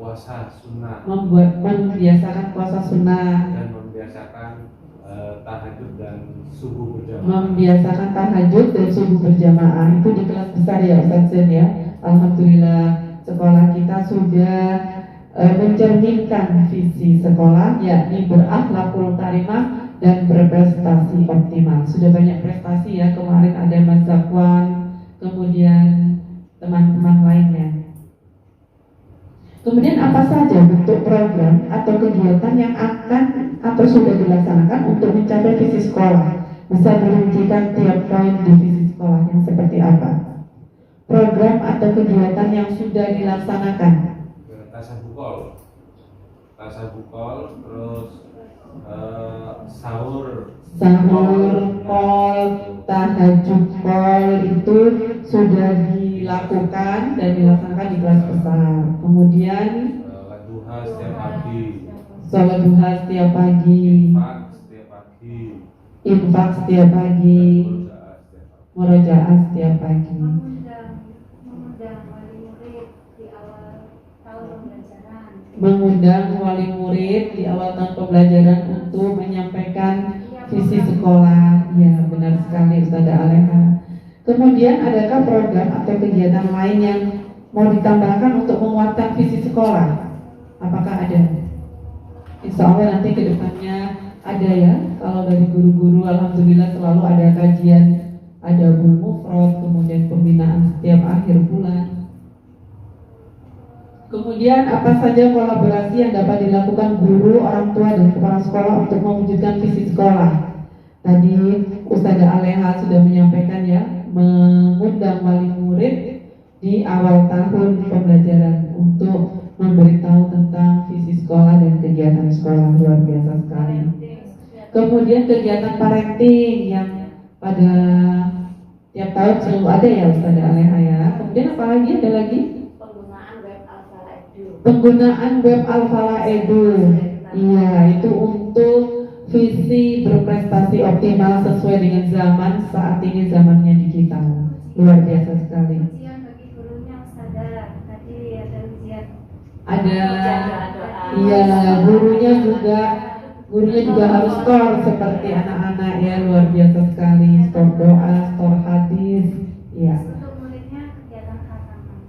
puasa sunnah. Membiasakan puasa sunnah. Dan membiasakan tahajud dan subuh berjamaah. Membiasakan tahajud dan subuh berjamaah. Itu di kelas besar ya Ustaz Zain ya. Alhamdulillah sekolah kita sudah mencerminkan visi sekolah, yakni berakhlakul karimah dan berprestasi optimal. Sudah banyak prestasi ya, kemarin ada Mas Zakwan, kemudian teman-teman lainnya. Kemudian apa saja bentuk program atau kegiatan yang akan atau sudah dilaksanakan untuk mencapai visi sekolah? Bisa dirincikan tiap poin divisi sekolahnya seperti apa? Program atau kegiatan yang sudah dilaksanakan. Tasabukol, terus sahur, Kol, tahajud kol itu sudah dilakukan dan dilaksanakan di kelas besar. Kemudian duha setiap pagi, sholat duha setiap pagi, infak setiap pagi, murojaah setiap pagi. Mengundang wali murid di awal tahun pembelajaran. Mengundang wali murid di awal tahun pembelajaran untuk menyampaikan visi sekolah. Ya, benar sekali Ustazah Aleha. Kemudian adakah program atau kegiatan lain yang mau ditambahkan untuk menguatkan visi sekolah? Apakah ada? Insya Allah nanti ke depannya ada ya. Kalau dari guru-guru alhamdulillah selalu ada kajian, ada mufrad, kemudian pembinaan setiap akhir bulan. Kemudian apa saja kolaborasi yang dapat dilakukan guru, orang tua, dan kepala sekolah untuk mewujudkan visi sekolah? Tadi Ustazah Aleha sudah menyampaikan ya, mengundang wali murid di awal tahun pembelajaran untuk memberitahu tentang visi sekolah dan kegiatan sekolah. Luar biasa sekali. Kemudian kegiatan parenting yang pada tiap tahun selalu ada ya Ustazah Aleha ya. Kemudian apa lagi? Ada lagi? Penggunaan web Al-Falah Edu. Iya, itu untuk visi berprestasi optimal sesuai dengan zaman saat ini, zamannya digital. Luar biasa sekali. Ujian bagi gurunya Ustazah. Tadi ada ujian. Ada, iya, gurunya juga harus skor seperti anak-anak ya, luar biasa sekali. Skor doa, skor hadis, iya. Untuk muridnya kegiatan khataman.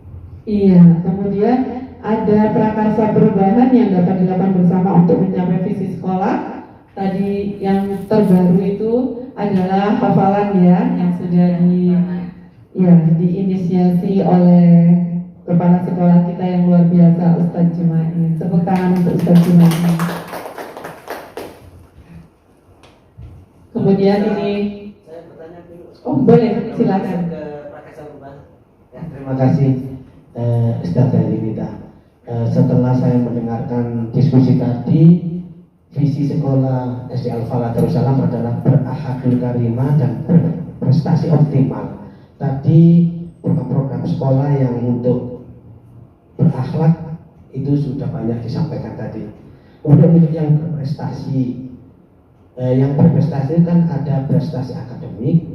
Iya, kemudian ada prakarsa perubahan yang dapat dilakukan bersama untuk mencapai visi sekolah. Tadi yang terbaru itu adalah hafalan ya, yang sudah diinisiasi oleh kepala sekolah kita yang luar biasa, Ustadz Jumain. Tepuk tangan untuk Ustadz Jumain. Kemudian ini, Saya bertanya dulu. oh boleh, silakan. Ke prakarsa perubahan. Ya, Terima kasih Ustazah Linita. Setelah saya mendengarkan diskusi tadi, visi sekolah SD Al-Falah Darussalam adalah berakhlakul karimah dan berprestasi optimal. Tadi program sekolah yang untuk berakhlak itu sudah banyak disampaikan tadi. Kemudian untuk yang berprestasi, kan ada prestasi akademik,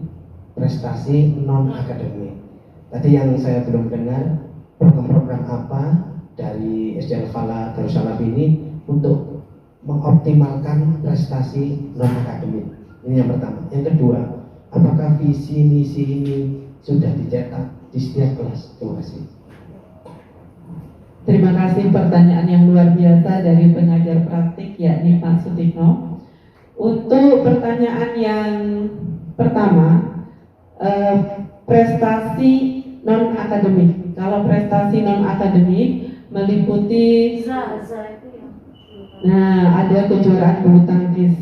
prestasi non akademik. Tadi yang saya belum dengar program-program apa dari SD Al-Falah Darussalam ini untuk mengoptimalkan prestasi non akademik. Ini yang pertama. Yang kedua, apakah visi misi ini sudah dicetak di setiap kelas? Terima kasih. Terima kasih, pertanyaan yang luar biasa dari pengajar praktik yakni Pak Sutikno. Untuk pertanyaan yang pertama, prestasi non akademik. Kalau prestasi non akademik meliputi, nah ada kejuaraan bulu tangkis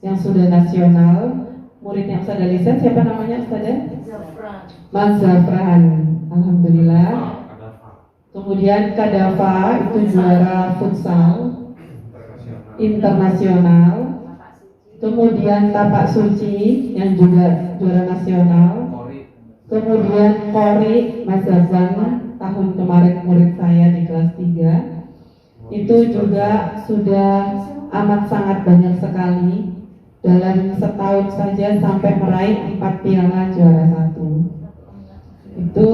yang sudah nasional. Muridnya Ustazah Lisa, siapa namanya Ustazah? Mas Zafran, alhamdulillah. Kemudian Kadafa itu juara futsal internasional. Kemudian Tapak Suci yang juga juara nasional. Kemudian Kori Mas Zafran tahun kemarin murid saya di kelas 3 itu juga sudah amat sangat banyak sekali. Dalam setahun saja sampai meraih 4 piala juara 1. Itu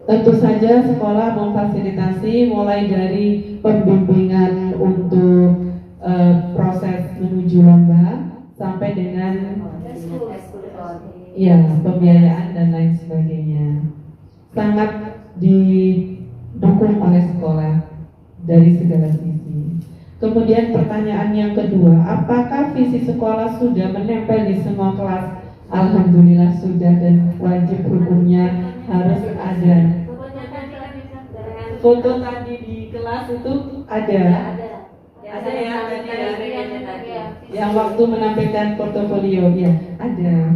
tentu saja sekolah memfasilitasi mulai dari pembimbingan untuk proses menuju lomba sampai dengan pembiayaan dan lain sebagainya. Sangat didukung oleh sekolah dari segala sisi. Kemudian pertanyaan yang kedua, apakah visi sekolah sudah menempel di semua kelas? Alhamdulillah sudah, dan wajib hukumnya harus ada. Foto tadi di kelas itu ada ya tadi ya. yang waktu menampilkan portofolio ya ada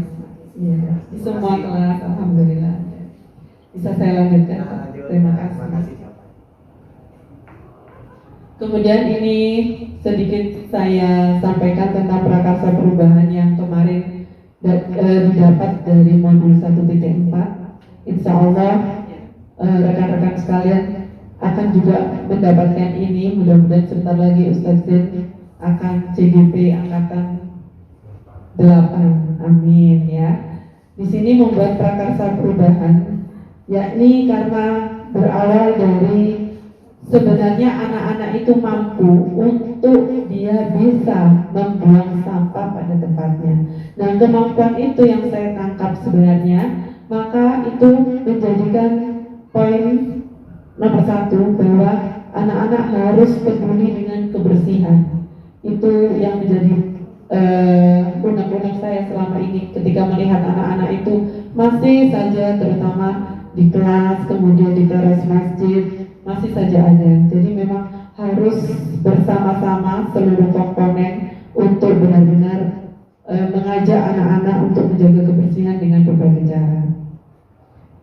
ya di semua kelas alhamdulillah bisa saya lanjutkan Pak. Terima kasih. Kemudian ini sedikit saya sampaikan tentang prakarsa perubahan yang kemarin didapat dari modul 1.4. Insya Allah rekan-rekan sekalian akan juga mendapatkan ini. Mudah-mudahan sebentar lagi Ustadz Zain akan CGP angkatan 8, amin ya. Di sini membuat prakarsa perubahan, yakni karena berawal dari sebenarnya anak-anak itu mampu untuk dia bisa membuang sampah pada tempatnya. Dan kemampuan itu yang saya tangkap sebenarnya, maka itu menjadikan poin nomor 1 bahwa anak-anak harus peduli dengan kebersihan. Itu yang menjadi unek-unek saya selama ini ketika melihat anak-anak itu masih saja terutama di kelas, kemudian di teras masjid, masih saja ada. Jadi memang harus bersama-sama seluruh komponen untuk benar-benar mengajak anak-anak untuk menjaga kebersihan dengan berbagai cara.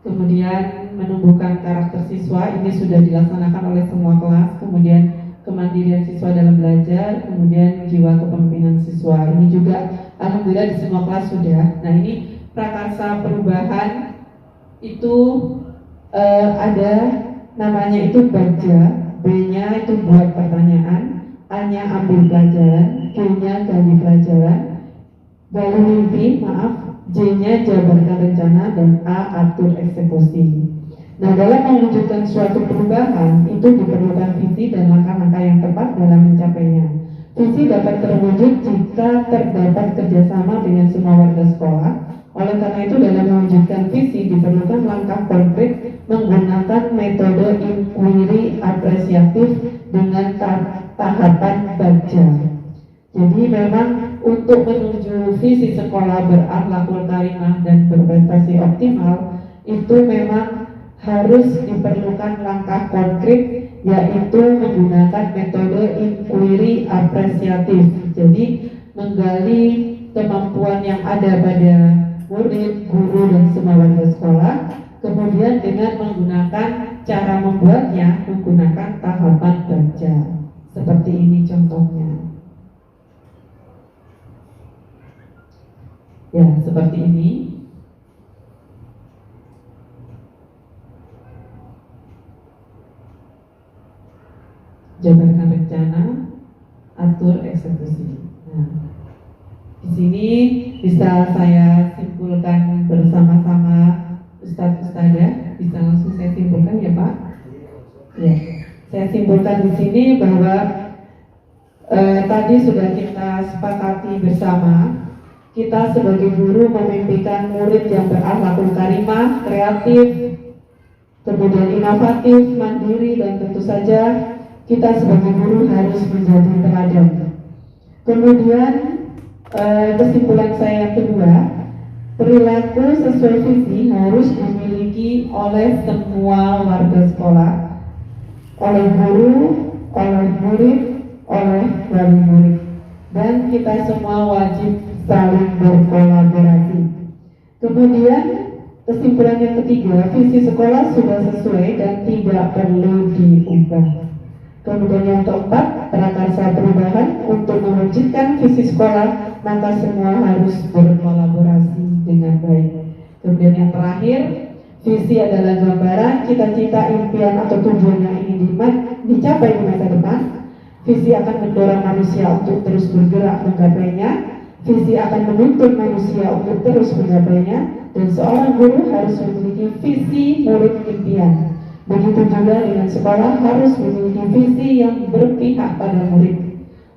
Kemudian menumbuhkan karakter siswa, ini sudah dilaksanakan oleh semua kelas. Kemudian kemandirian siswa dalam belajar, kemudian jiwa kepemimpinan siswa, ini juga alhamdulillah di semua kelas sudah. Nah ini prakarsa perubahan itu ada namanya itu baca, B-nya itu buat pertanyaan, A-nya ambil pelajaran, Q-nya gali pelajaran, gali mimpi, J-nya jabarkan rencana, dan A atur eksekusi. Nah, dalam mewujudkan suatu perubahan itu diperlukan visi dan langkah-langkah yang tepat dalam mencapainya. Visi dapat terwujud jika terdapat kerjasama dengan semua warga sekolah. Oleh karena itu, dalam mewujudkan visi diperlukan langkah konkret menggunakan metode inquiry apresiatif dengan tahapan baca. Jadi memang untuk menuju visi sekolah berakhlakul karimah dan berprestasi optimal itu memang harus diperlukan langkah konkret, yaitu menggunakan metode inquiry apresiatif. Jadi menggali kemampuan yang ada pada murid, guru, dan semua warga sekolah. Kemudian dengan menggunakan cara membuatnya menggunakan tahapan baca. Seperti ini contohnya. Ya, seperti ini. Jabarkan rencana, atur eksekusi. Nah, di sini bisa saya simpulkan bersama-sama Ustadz-Ustadzah. Bisa langsung saya simpulkan ya Pak? Ya, saya simpulkan di sini bahwa tadi sudah kita sepakati bersama. Kita sebagai guru memimpikan murid yang berakhlakul karimah, kreatif, kemudian inovatif, mandiri, dan tentu saja kita sebagai guru harus menjadi teladan. Kemudian kesimpulan saya yang kedua, perilaku sesuai visi harus dimiliki oleh semua warga sekolah, oleh guru, oleh murid, oleh wali murid, dan kita semua wajib saling berkolaborasi. Kemudian kesimpulan yang ketiga, visi sekolah sudah sesuai dan tidak perlu diubah. Kemudian yang keempat, prakarsa perubahan untuk mewujudkan visi sekolah, maka semua harus berkolaborasi dengan baik. Kemudian yang terakhir, visi adalah gambaran cita-cita, impian atau tujuan yang ingin dicapai di masa depan. Visi akan mendorong manusia untuk terus bergerak menggapainya. Visi akan menuntut manusia untuk terus menggapainya. Dan seorang guru harus memiliki visi murid impian. Begitu juga dengan sekolah harus memiliki visi yang berpihak pada murid.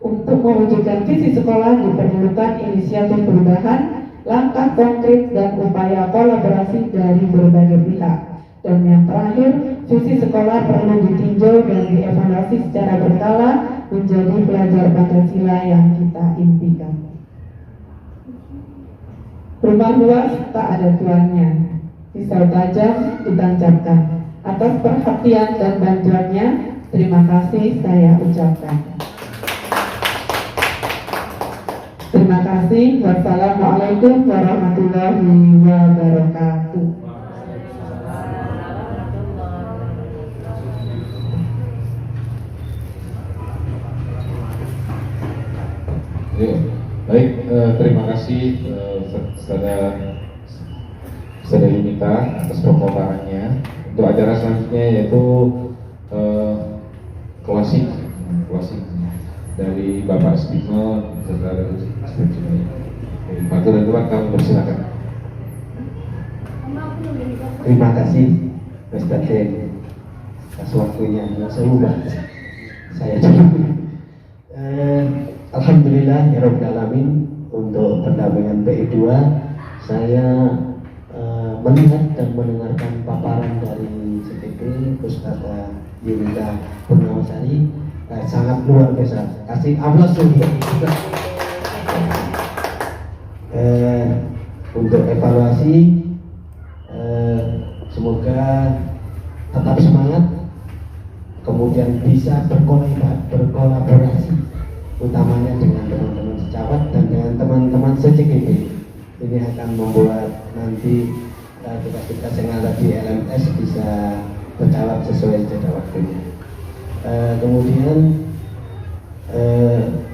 Untuk mewujudkan visi sekolah diperlukan inisiatif perubahan, langkah konkret, dan upaya kolaborasi dari berbagai pihak. Dan yang terakhir, visi sekolah perlu ditinjau dan dievaluasi secara berkala menjadi pelajar Pancasila yang kita impikan. Rumah luas tak ada tuannya, pisau tajam ditancapkan. Atas perhatian dan bantuannya, terima kasih saya ucapkan. Terima kasih. Wassalamualaikum warahmatullahi wabarakatuh. Ya, baik, terima kasih Saudara Yunita atas pemaparannya. Untuk acara selanjutnya yaitu closing dari Bapak Stigno Saudara Stigno. Pak dan Tuan, kami persilakan. Terima kasih Ustaz Zain atas waktunya. Saya cukup. Alhamdulillah ya Rabbil Alamin, untuk pendampingan PI2 saya melihat dan mendengarkan paparan dari CTP Ustazah Yunita Purnawasari, sangat luar biasa. Kasih aplaus dulu. Untuk evaluasi, semoga tetap semangat, kemudian bisa berkolaborasi, utamanya dengan teman-teman sejawat dan dengan teman-teman se-CGP. Ini akan membuat nanti tugas-tugas yang ada di LMS bisa berjalan sesuai jadwal waktunya. Kemudian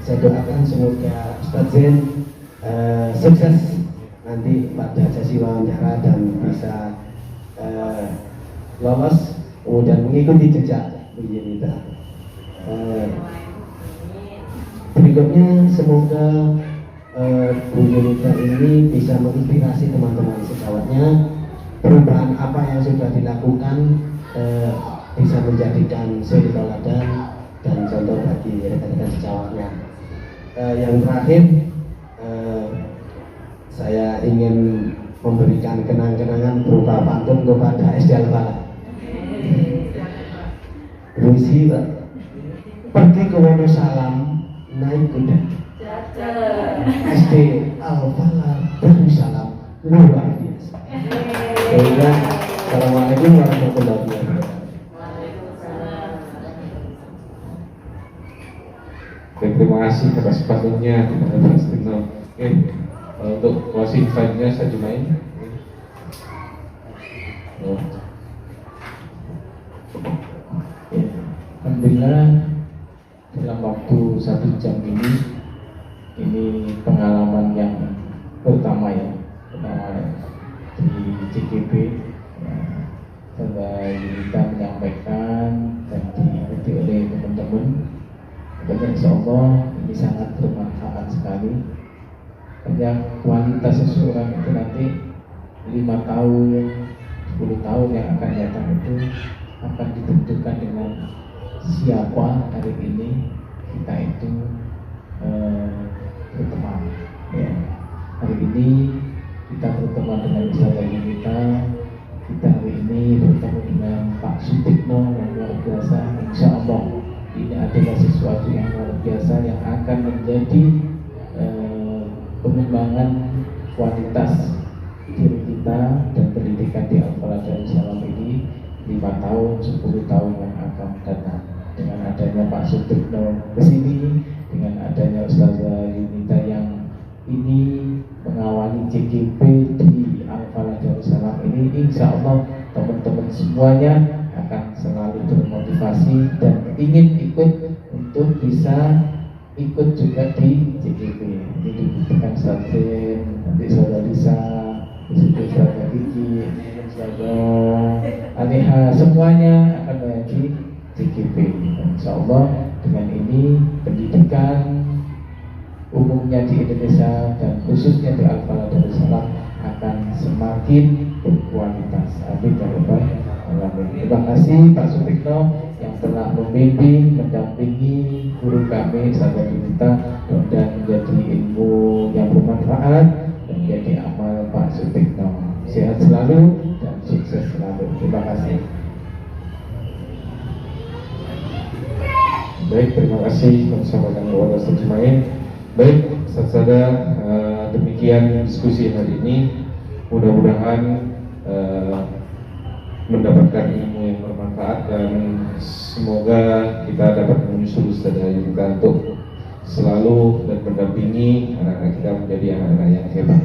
saya doakan semoga Ustaz Zain sukses nanti pada sesi wawancara dan bisa lolos, kemudian mengikuti jejak Bu Yunita. Berikutnya semoga Bu Yunita ini bisa menginspirasi teman-teman sejawatnya. Perubahan apa yang sudah dilakukan bisa menjadikan suri tauladan dan contoh bagi rekan-rekan sejawatnya. Yang terakhir, saya ingin memberikan kenang-kenangan berupa pantun kepada SD Al-Falah. Rusi, pergi ke Wonosalam naik kuda. SD Al-Falah Darussalam luar biasa. Assalamualaikum warahmatullahi wabarakatuh. Terima kasih atas pantunnya Pak Stigno. Oke, untuk closing slide-nya saya jumain. Alhamdulillah dalam waktu 1 jam ini pengalaman yang pertama ya, di CGP ya, Saudara Yunita menyampaikan dan diikuti oleh teman-teman. Dan insya Allah ini sangat bermanfaat sekali. Karena kualitas seseorang itu nanti 5 tahun, 10 tahun yang akan datang itu akan ditentukan dengan siapa hari ini kita itu berteman. Ya. Hari ini kita berteman dengan Ustazah Yunita, kita hari ini bertemu dengan Pak Sutikno yang luar biasa. Insya Allah ini adalah sesuatu yang luar biasa yang akan menjadi pengembangan kualitas diri kita dan pendidikan di Al-Falah Darussalam ini 5 tahun, 10 tahun yang akan datang. Dengan adanya Pak Sutikno kesini, dengan adanya Ustazah Yunita yang ini mengawali CGP di Al-Falah Darussalam ini, insya Allah teman-teman semuanya akan selalu termotivasi dan ingin ikut untuk bisa ikut juga di CGP. Ini dibutuhkan Sajen, nanti Saudara Lisa, Saudara Kiki, Saudara Aniha, semuanya akan menjadi CGP. Insya Allah dengan ini pendidikan umumnya di Indonesia dan khususnya di Al-Falah Darussalam akan semakin berkualitas. Amin ya rabbal alamin. Terima kasih Pak Sutikno yang telah membimbing, mendampingi guru kami Ustazah Yunita, dan menjadi ilmu yang bermanfaat dan menjadi amal Pak Sutikno. Sehat selalu dan sukses selalu. Terima kasih. Baik, terima kasih bersama dengan keluarga terjemahin. Baik, saudara, demikian diskusi hari ini. Mudah-mudahan mendapatkan ilmu yang bermanfaat dan semoga kita dapat menyusul Ustazah Yunita untuk selalu dan mendampingi anak-anak kita menjadi anak-anak yang hebat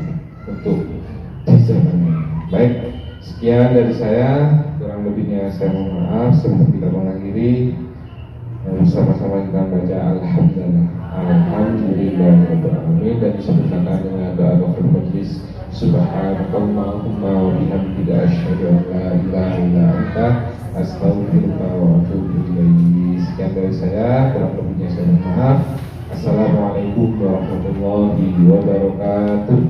untuk di zaman ini. Baik, sekian dari saya, kurang lebihnya saya mohon maaf. Sebelum kita mengakhiri, bersama-sama kita baca Alhamdulillahirobbilalamin dan disempurnakan dengan doa akhir majlis. Subhanakallahumma wa bihamdika asyhadu an la ilaha illa anta astaghfiruka wa atubu ilaik. Sekian dari saya, kurang lebihnya saya mohon maaf. Assalamualaikum warahmatullahi wabarakatuh.